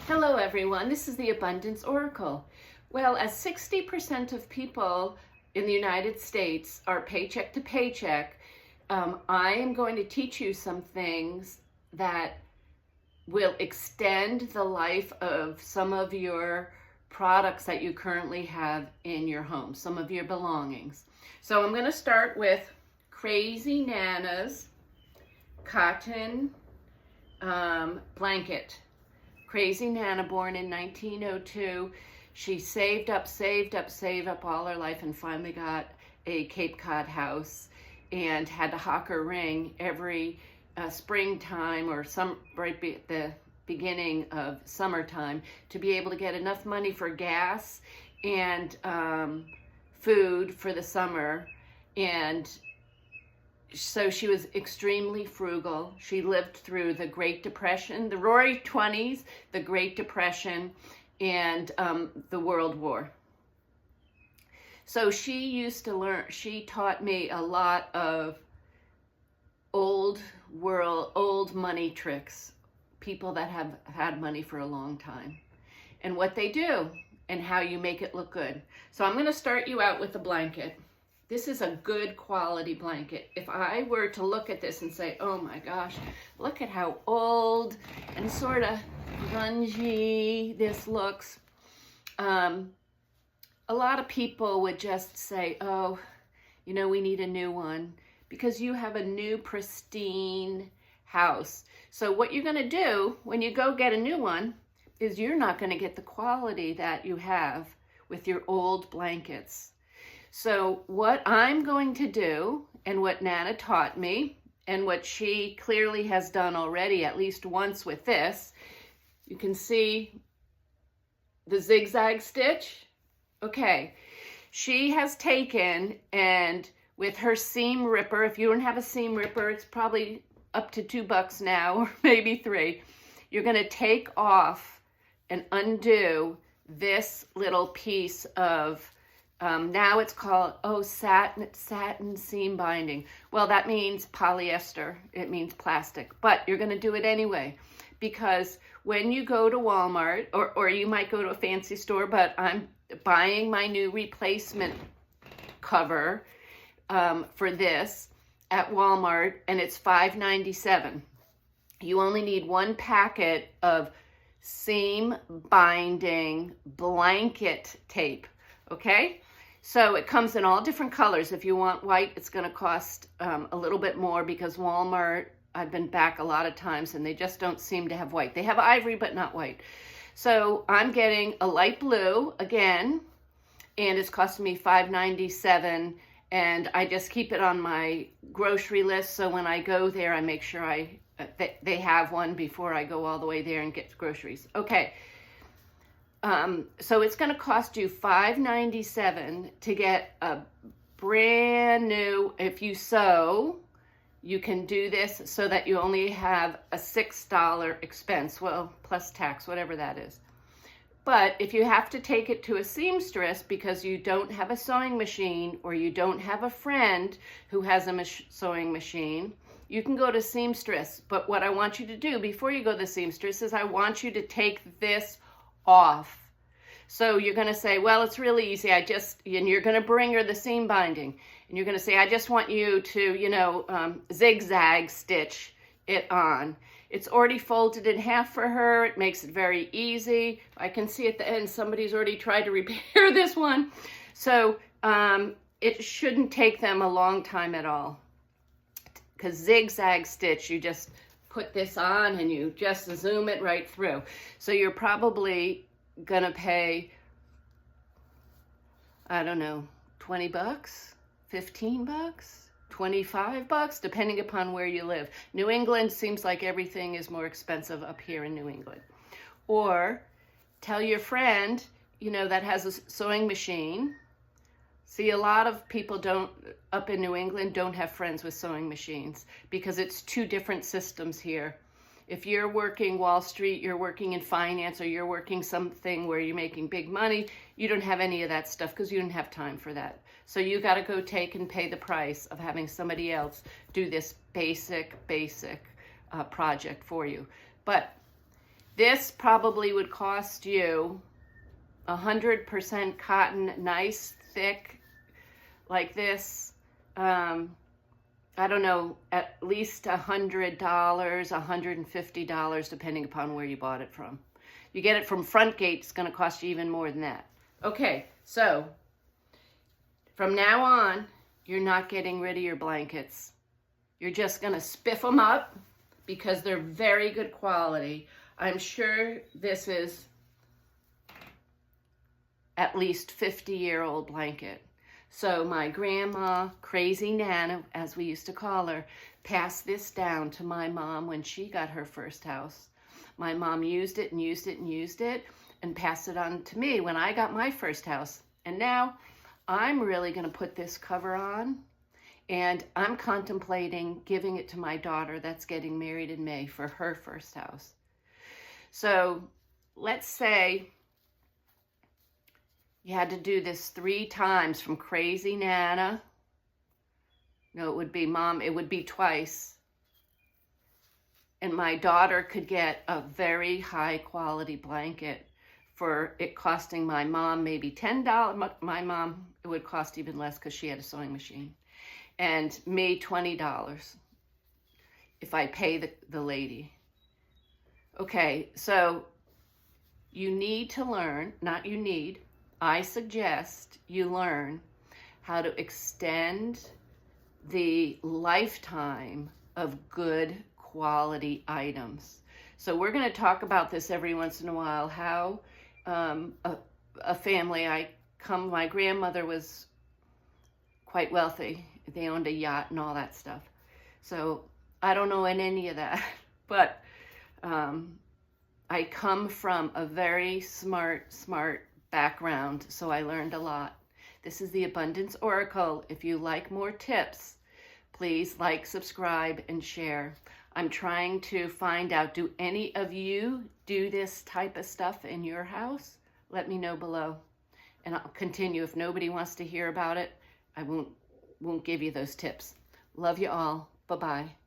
Hello everyone, this is the Abundance Oracle. Well, as 60% of people in the United States are paycheck to paycheck, I am going to teach you some things that will extend the life of some of your products that you currently have in your home, some of your belongings. So I'm going to start with Crazy Nana's cotton blanket. Crazy Nana, born in 1902. She saved up all her life and finally got a Cape Cod house and had to hock her ring every springtime or right at the beginning of summertime to be able to get enough money for gas and food for the summer. And so she was extremely frugal. She lived through the Great Depression, the Roaring 20s, the Great Depression, and the World War. So she taught me a lot of old money tricks, people that have had money for a long time, and what they do, and how you make it look good. So I'm going to start you out with a blanket. This is a good quality blanket. If I were to look at this and say, oh my gosh, look at how old and sort of grungy this looks, a lot of people would just say, oh, you know, we need a new one, because you have a new pristine house. So what you're going to do when you go get a new one is you're not going to get the quality that you have with your old blankets. So what I'm going to do, and what Nana taught me, and what she clearly has done already at least once with this, you can see the zigzag stitch. Okay, she has taken, and with her seam ripper, if you don't have a seam ripper, it's probably up to $2 now, or maybe $3. You're going to take off and undo this little piece of now it's called, satin seam binding. Well, that means polyester. It means plastic. But you're going to do it anyway, because when you go to Walmart, or you might go to a fancy store, but I'm buying my new replacement cover for this at Walmart, and it's $5.97. You only need one packet of seam binding blanket tape, okay? So it comes in all different colors. If you want white, it's going to cost a little bit more, because Walmart, I've been back a lot of times and they just don't seem to have white. They have ivory, but not white. So I'm getting a light blue again, and it's costing me $5.97, and I just keep it on my grocery list. So when I go there, I make sure they have one before I go all the way there and get groceries. Okay. So it's going to cost you $5.97 to get a brand new, if you sew, you can do this so that you only have a $6 expense, well, plus tax, whatever that is. But if you have to take it to a seamstress because you don't have a sewing machine, or you don't have a friend who has a sewing machine, you can go to seamstress. But what I want you to do before you go to the seamstress is I want you to take this off. So you're going to say, well, it's really easy. And you're going to bring her the seam binding, and you're going to say, I just want you to, zigzag stitch it on. It's already folded in half for her. It makes it very easy. I can see at the end, somebody's already tried to repair this one. So it shouldn't take them a long time at all, because zigzag stitch, you just put this on and you just zoom it right through. So you're probably gonna pay, I don't know, $20, $15, $25, depending upon where you live. New England seems like everything is more expensive up here in New England. Or tell your friend, that has a sewing machine. See, a lot of people up in New England don't have friends with sewing machines, because it's two different systems here. If you're working Wall Street, you're working in finance, or you're working something where you're making big money, you don't have any of that stuff because you don't have time for that. So you got to go take and pay the price of having somebody else do this basic project for you. But This probably would cost you 100% cotton, nice, thick, like this. I don't know, at least $100, $150, depending upon where you bought it from. You get it from Frontgate, it's going to cost you even more than that. Okay, so from now on, you're not getting rid of your blankets. You're just going to spiff them up because they're very good quality. I'm sure this is at least 50-year-old blanket. So my grandma, Crazy Nana, as we used to call her, passed this down to my mom when she got her first house. My mom used it and used it and used it and passed it on to me when I got my first house. And now I'm really going to put this cover on, and I'm contemplating giving it to my daughter that's getting married in May for her first house. So let's say you had to do this 3 times from Crazy Nana. No, it would be Mom, it would be twice. And my daughter could get a very high quality blanket for it costing my mom maybe $10. My mom, it would cost even less because she had a sewing machine. And me, $20 if I pay the lady. Okay, so you need to learn, not you need, I suggest you learn how to extend the lifetime of good quality items. So we're going to talk about this every once in a while, how a family, my grandmother was quite wealthy. They owned a yacht and all that stuff. So I don't know any of that, but I come from a very smart background, so I learned a lot. This is the Abundance Oracle. If you like more tips, please like, subscribe, and share. I'm trying to find out, do any of you do this type of stuff in your house? Let me know below, and I'll continue. If nobody wants to hear about it, I won't give you those tips. Love you all. Bye-bye.